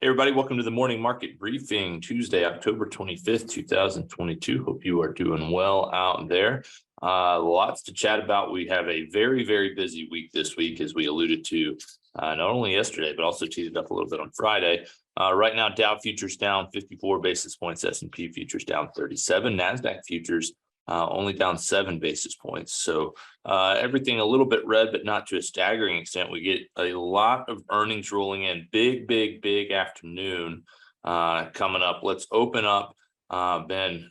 Hey everybody, welcome to the morning market briefing, Tuesday, October 25th, 2022. Hope you are doing well out there. Lots to chat about. We have a very, very busy week this week, as we alluded to not only yesterday, but also teased up a little bit on Friday. Right now, Dow futures down 54 basis points, S&P futures down 37, NASDAQ futures only down 7 basis points. So everything a little bit red, but not to a staggering extent. We get a lot of earnings rolling in. Big afternoon coming up. Let's open up. Ben,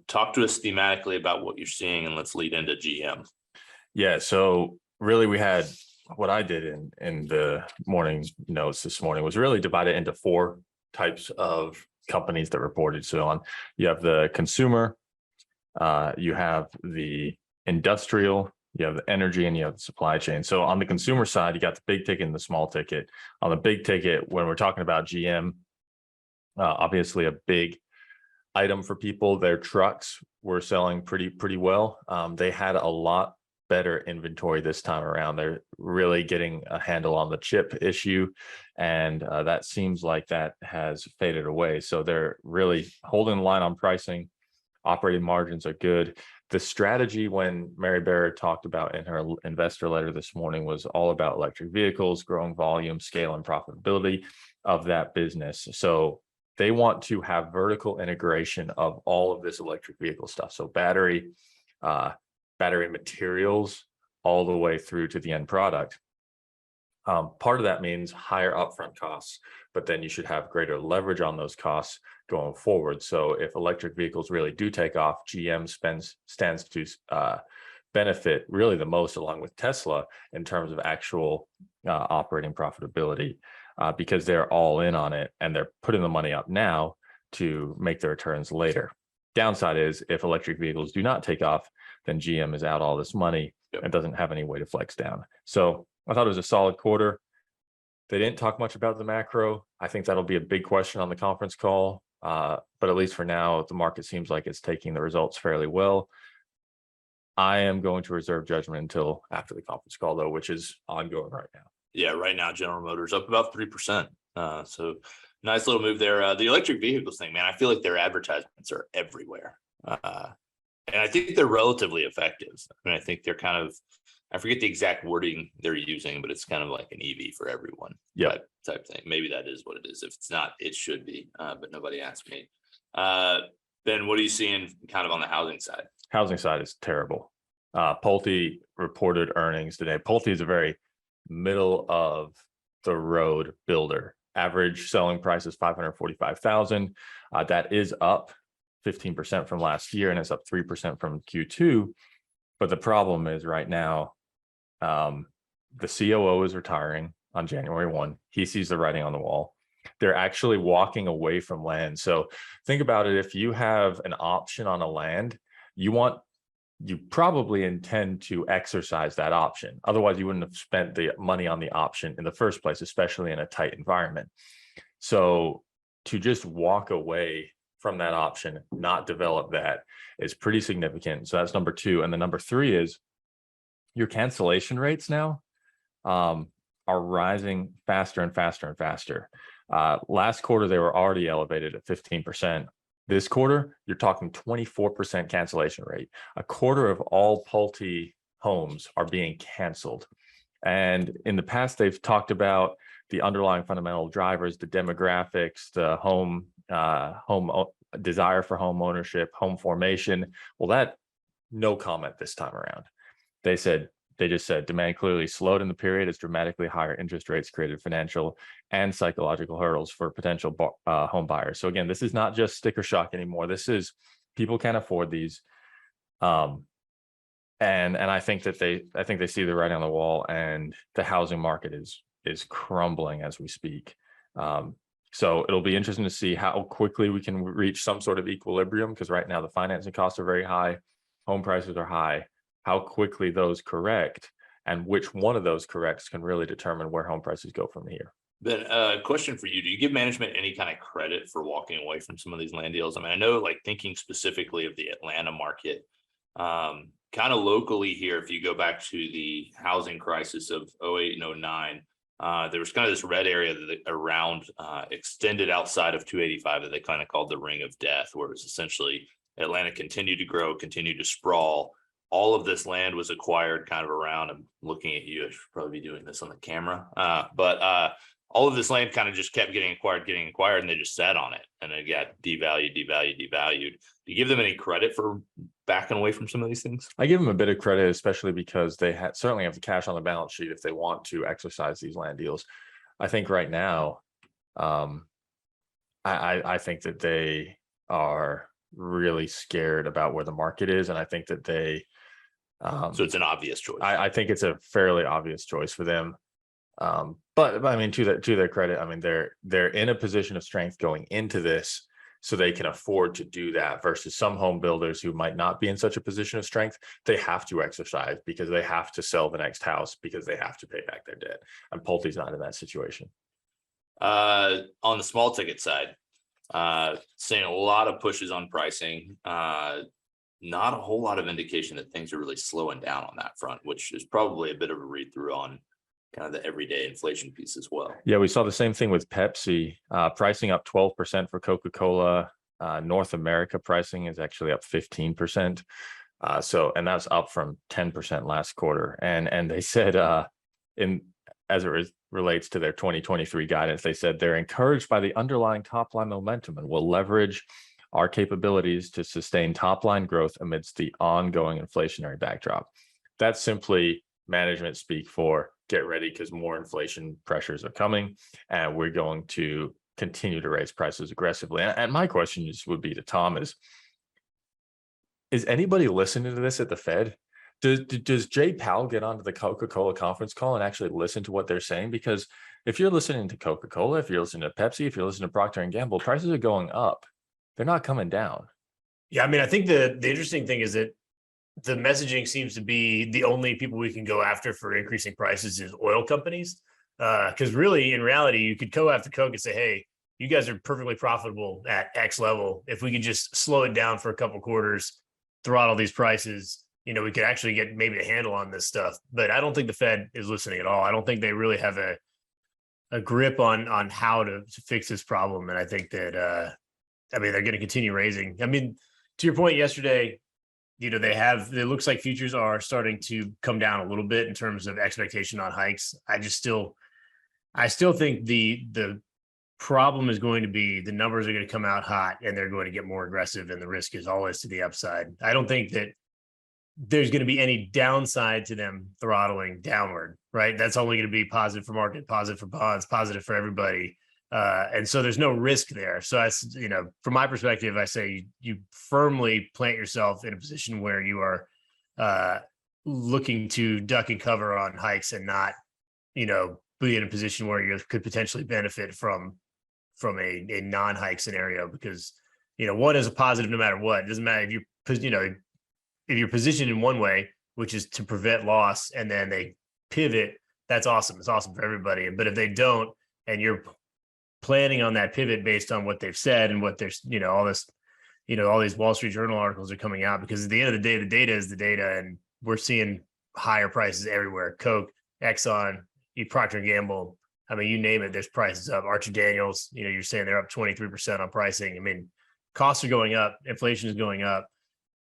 talk to us thematically about what you're seeing, and let's lead into GM. Yeah, so really we had what I did in the morning notes this morning was really divided into four types of companies that reported. So you have the consumer, you have the industrial, you have the energy, and you have the supply chain. So on the consumer side, you got the big ticket and the small ticket. On the big ticket, when we're talking about GM, obviously a big item for people, their trucks were selling pretty well. They had a lot better inventory this time around. They're really getting a handle on the chip issue, and that seems like that has faded away. So they're really holding the line on pricing. Operating margins are good. The strategy, when Mary Barrett talked about in her investor letter this morning, was all about electric vehicles, growing volume, scale, and profitability of that business. So they want to have vertical integration of all of this electric vehicle stuff. So battery materials all the way through to the end product. Part of that means higher upfront costs, but then you should have greater leverage on those costs going forward. So if electric vehicles really do take off, GM stands to benefit really the most, along with Tesla, in terms of actual operating profitability, because they're all in on it and they're putting the money up now to make the returns later. Downside is if electric vehicles do not take off, then GM is out all this money and doesn't have any way to flex down. So I thought it was a solid quarter. They didn't talk much about the macro. I think that'll be a big question on the conference call. But at least for now, the market seems like it's taking the results fairly well. I am going to reserve judgment until after the conference call, though, which is ongoing right now. Yeah, right now, General Motors up about 3%. So nice little move there. The electric vehicles thing, man, I feel like their advertisements are everywhere. And I think they're relatively effective. I mean, I think they're kind of, I forget the exact wording they're using, but it's kind of like an EV for everyone type thing. Maybe that is what it is. If it's not, it should be, but nobody asked me. Ben, what are you seeing kind of on the housing side? Housing side is terrible. Pulte reported earnings today. Pulte is a very middle of the road builder. Average selling price is $545,000. That is up 15% from last year, and it's up 3% from Q2. But the problem is right now, the COO is retiring on January 1. He sees the writing on the wall. They're actually walking away from land. So think about it. If you have an option on a land, you probably intend to exercise that option. Otherwise, you wouldn't have spent the money on the option in the first place, especially in a tight environment. So to just walk away from that option, not develop that, is pretty significant. So that's number two. And the number three is your cancellation rates now are rising faster and faster. Last quarter, they were already elevated at 15%. This quarter, you're talking 24% cancellation rate. A quarter of all Pulte homes are being canceled. And in the past, they've talked about the underlying fundamental drivers, the demographics, the home desire for home ownership, home formation. Well, that no comment this time around. They just said demand clearly slowed in the period as dramatically higher interest rates created financial and psychological hurdles for potential home buyers. So again, this is not just sticker shock anymore. This is people can't afford these. And I think they see the writing on the wall, and the housing market is crumbling as we speak. So it'll be interesting to see how quickly we can reach some sort of equilibrium, because right now the financing costs are very high, home prices are high. How quickly those correct, and which one of those corrects, can really determine where home prices go from here. Ben, question for you. Do you give management any kind of credit for walking away from some of these land deals? I mean, I know, like, thinking specifically of the Atlanta market, kind of locally here, if you go back to the housing crisis of 08 and 09, There was kind of this red area around extended outside of 285 that they kind of called the ring of death, where it was essentially Atlanta continued to grow, continued to sprawl. All of this land was acquired kind of around. I'm looking at you. I should probably be doing this on the camera. But all of this land kind of just kept getting acquired, and they just sat on it. And it got devalued. Do you give them any credit for backing away from some of these things? I give them a bit of credit, especially because they certainly have the cash on the balance sheet if they want to exercise these land deals. I think right now, I think that they are really scared about where the market is, and I think that they. So it's an obvious choice. I think it's a fairly obvious choice for them. But I mean, to their credit, I mean, they're in a position of strength going into this, so they can afford to do that versus some home builders who might not be in such a position of strength. They have to exercise because they have to sell the next house because they have to pay back their debt. And Pulte's not in that situation. On the small ticket side, seeing a lot of pushes on pricing, not a whole lot of indication that things are really slowing down on that front, which is probably a bit of a read through on kind of the everyday inflation piece as well. Yeah, we saw the same thing with Pepsi, pricing up 12% for Coca-Cola. North America pricing is actually up 15%. And that's up from 10% last quarter. And they said as it relates to their 2023 guidance, they said they're encouraged by the underlying top line momentum and will leverage our capabilities to sustain top line growth amidst the ongoing inflationary backdrop. That's simply management speak for get ready because more inflation pressures are coming and we're going to continue to raise prices aggressively. And my question would be to Tom is anybody listening to this at the Fed? Does Jay Powell get onto the Coca-Cola conference call and actually listen to what they're saying? Because if you're listening to Coca-Cola, if you're listening to Pepsi, if you're listening to Procter & Gamble, prices are going up. They're not coming down. Yeah, I mean, I think the interesting thing is that the messaging seems to be the only people we can go after for increasing prices is oil companies. Because really, in reality, you could go after Coke and say, hey, you guys are perfectly profitable at X level. If we could just slow it down for a couple quarters, throttle these prices, we could actually get maybe a handle on this stuff. But I don't think the Fed is listening at all. I don't think they really have a grip on how to fix this problem. And I think that, they're going to continue raising. I mean, to your point yesterday, it looks like futures are starting to come down a little bit in terms of expectation on hikes. I still think the problem is going to be the numbers are going to come out hot and they're going to get more aggressive and the risk is always to the upside. I don't think that there's going to be any downside to them throttling downward, right? That's only going to be positive for market, positive for bonds, positive for everybody. And so there's no risk there. So from my perspective, I say you firmly plant yourself in a position where you are looking to duck and cover on hikes and not, be in a position where you could potentially benefit from a non-hike scenario because, one is a positive no matter what. It doesn't matter if you're positioned in one way, which is to prevent loss, and then they pivot, that's awesome. It's awesome for everybody. But if they don't, and you're planning on that pivot based on what they've said and what there's, all these Wall Street Journal articles are coming out, because at the end of the day, the data is the data, and we're seeing higher prices everywhere. Coke, Exxon, Procter & Gamble, I mean, you name it, there's prices up. Archer Daniels, you're saying they're up 23% on pricing. I mean, costs are going up, inflation is going up,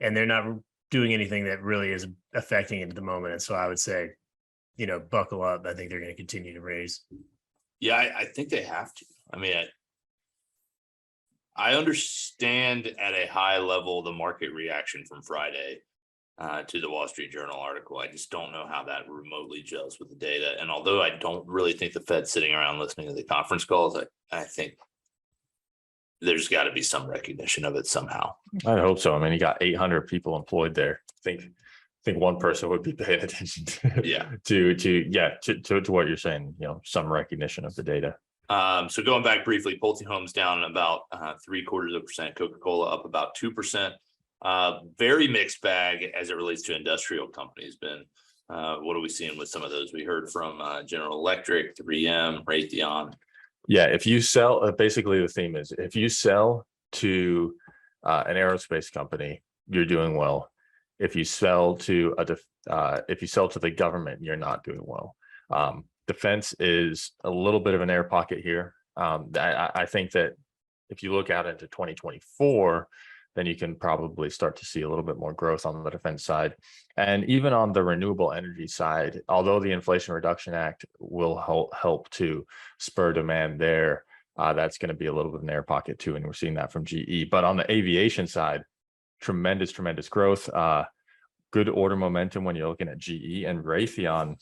and they're not doing anything that really is affecting it at the moment. And so I would say, buckle up. I think they're going to continue to raise. Yeah, I think they have to. I mean, I understand at a high level the market reaction from Friday to the Wall Street Journal article. I just don't know how that remotely gels with the data. And although I don't really think the Fed's sitting around listening to the conference calls, I think there's got to be some recognition of it somehow. I hope so. I mean, you got 800 people employed there. I think one person would be paying attention to what you're saying, some recognition of the data. So going back briefly, Pulte Homes down about 0.75%, Coca-Cola up about 2%. Very mixed bag as it relates to industrial companies. Ben, what are we seeing with some of those? We heard from General Electric, 3M, Raytheon. Yeah, if you sell, basically the theme is if you sell to an aerospace company, you're doing well. If you sell to the government, you're not doing well. defense is a little bit of an air pocket here. I think that if you look out into 2024, then you can probably start to see a little bit more growth on the defense side. And even on the renewable energy side, although the Inflation Reduction Act will help to spur demand there, that's going to be a little bit of an air pocket too. And we're seeing that from GE. But on the aviation side, tremendous growth, good order momentum when you're looking at GE and Raytheon.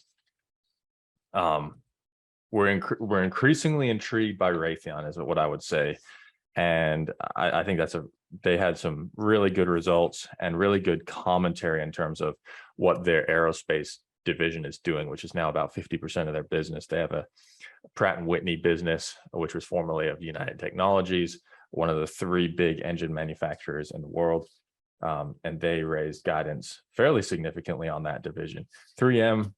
We're increasingly intrigued by Raytheon is what I would say. And I think they had some really good results and really good commentary in terms of what their aerospace division is doing, which is now about 50% of their business. They have a Pratt & Whitney business, which was formerly of United Technologies, one of the 3 big engine manufacturers in the world. And they raised guidance fairly significantly on that division. 3M,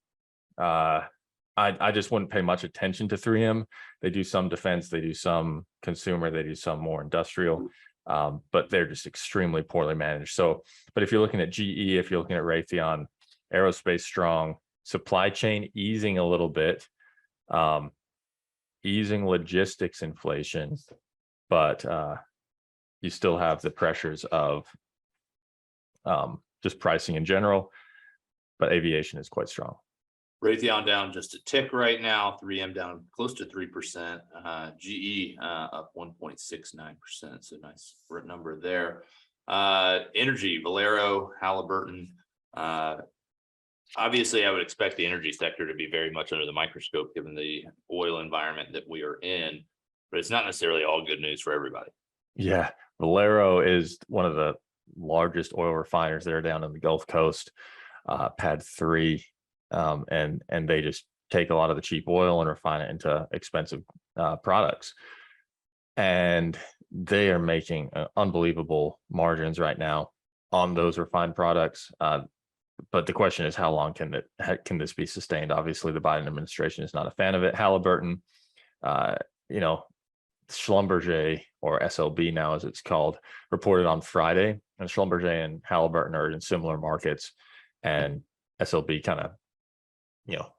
I just wouldn't pay much attention to 3M. They do some defense, they do some consumer, they do some more industrial, but they're just extremely poorly managed. So, but if you're looking at GE, if you're looking at Raytheon, aerospace strong, supply chain easing a little bit, easing logistics inflation, but you still have the pressures of just pricing in general, but aviation is quite strong. Raytheon down just a tick right now, 3M down close to 3%, GE up 1.69%, so nice number there. Energy, Valero, Halliburton. Obviously, I would expect the energy sector to be very much under the microscope given the oil environment that we are in, but it's not necessarily all good news for everybody. Yeah, Valero is one of the largest oil refiners there down in the Gulf Coast, PAD 3. And they just take a lot of the cheap oil and refine it into expensive products. And they are making unbelievable margins right now on those refined products. But the question is, how long can this be sustained? Obviously, the Biden administration is not a fan of it. Halliburton, Schlumberger, or SLB now as it's called, reported on Friday. And Schlumberger and Halliburton are in similar markets. And SLB kind of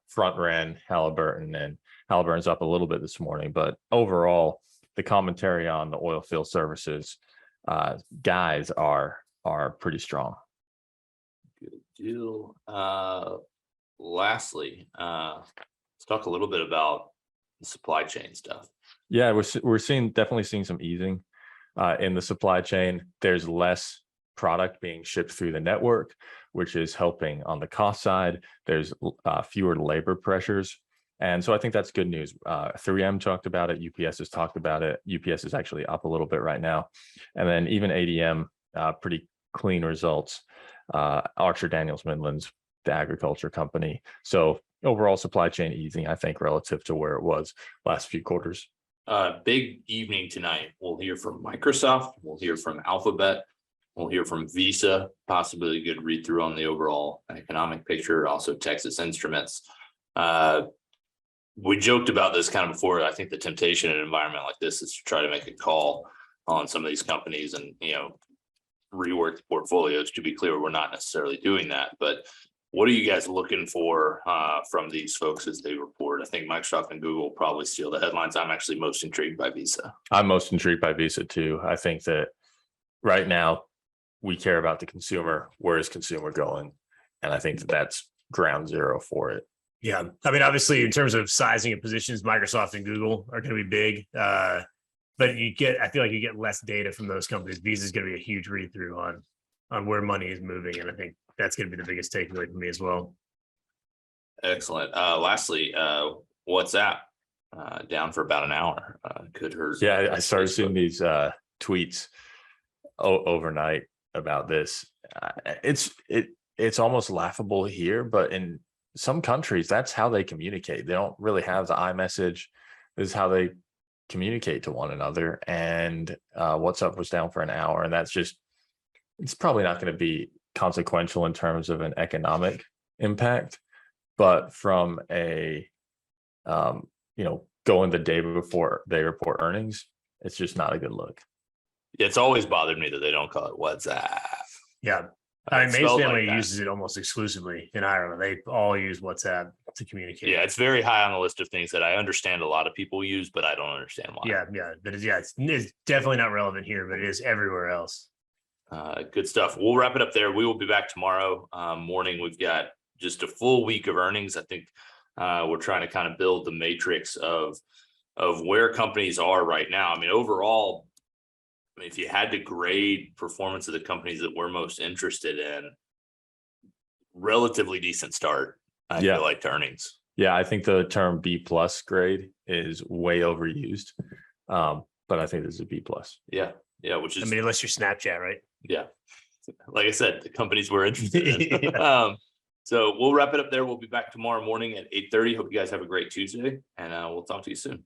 front ran Halliburton, and Halliburton's up a little bit this morning, but overall the commentary on the oil field services guys are pretty strong. Good deal. Lastly, let's talk a little bit about the supply chain stuff. Yeah, we're definitely seeing some easing in the supply chain. There's less product being shipped through the network, which is helping on the cost side. There's fewer labor pressures. And so I think that's good news. 3M talked about it. UPS has talked about it. UPS is actually up a little bit right now. And then even ADM, pretty clean results. Archer Daniels Midland's the agriculture company. So overall supply chain easing, I think, relative to where it was last few quarters. Big evening tonight. We'll hear from Microsoft. We'll hear from Alphabet. We'll hear from Visa, possibly a good read through on the overall economic picture, also Texas Instruments. We joked about this kind of before. I think the temptation in an environment like this is to try to make a call on some of these companies and, rework the portfolios. To be clear, we're not necessarily doing that, but what are you guys looking for from these folks as they report? I think Microsoft and Google will probably steal the headlines. I'm actually most intrigued by Visa. I'm most intrigued by Visa too. I think that right now, we care about the consumer. Where is consumer going? And I think that's ground zero for it. Yeah. I mean, obviously, in terms of sizing of positions, Microsoft and Google are going to be big. But I feel like you get less data from those companies. Visa is going to be a huge read through on where money is moving. And I think that's going to be the biggest takeaway for me as well. Excellent. Lastly, WhatsApp down for about an hour. Could hurt. Yeah, I started seeing these tweets overnight about this. It's almost laughable here, but in some countries, that's how they communicate. They don't really have the iMessage. This is how they communicate to one another. And WhatsApp was down for an hour, and it's probably not going to be consequential in terms of an economic impact, but from a going the day before they report earnings, it's just not a good look. It's always bothered me that they don't call it WhatsApp. Yeah. I mean, May's spelled family like that. uses it almost exclusively in Ireland. They all use WhatsApp to communicate. Yeah, it's very high on the list of things that I understand a lot of people use, but I don't understand why. Yeah. But it's definitely not relevant here, but it is everywhere else. Good stuff. We'll wrap it up there. We will be back tomorrow morning. We've got just a full week of earnings. I think we're trying to kind of build the matrix of where companies are right now. I mean, overall, if you had to grade performance of the companies that we're most interested in, relatively decent start, I feel like, to earnings. Yeah, I think the term B plus grade is way overused. But I think this is a B plus. Yeah, which is, I mean, unless you're Snapchat, right? Yeah. Like I said, the companies we're interested in. Yeah. So we'll wrap it up there. We'll be back tomorrow morning at 8:30. Hope you guys have a great Tuesday, and we'll talk to you soon.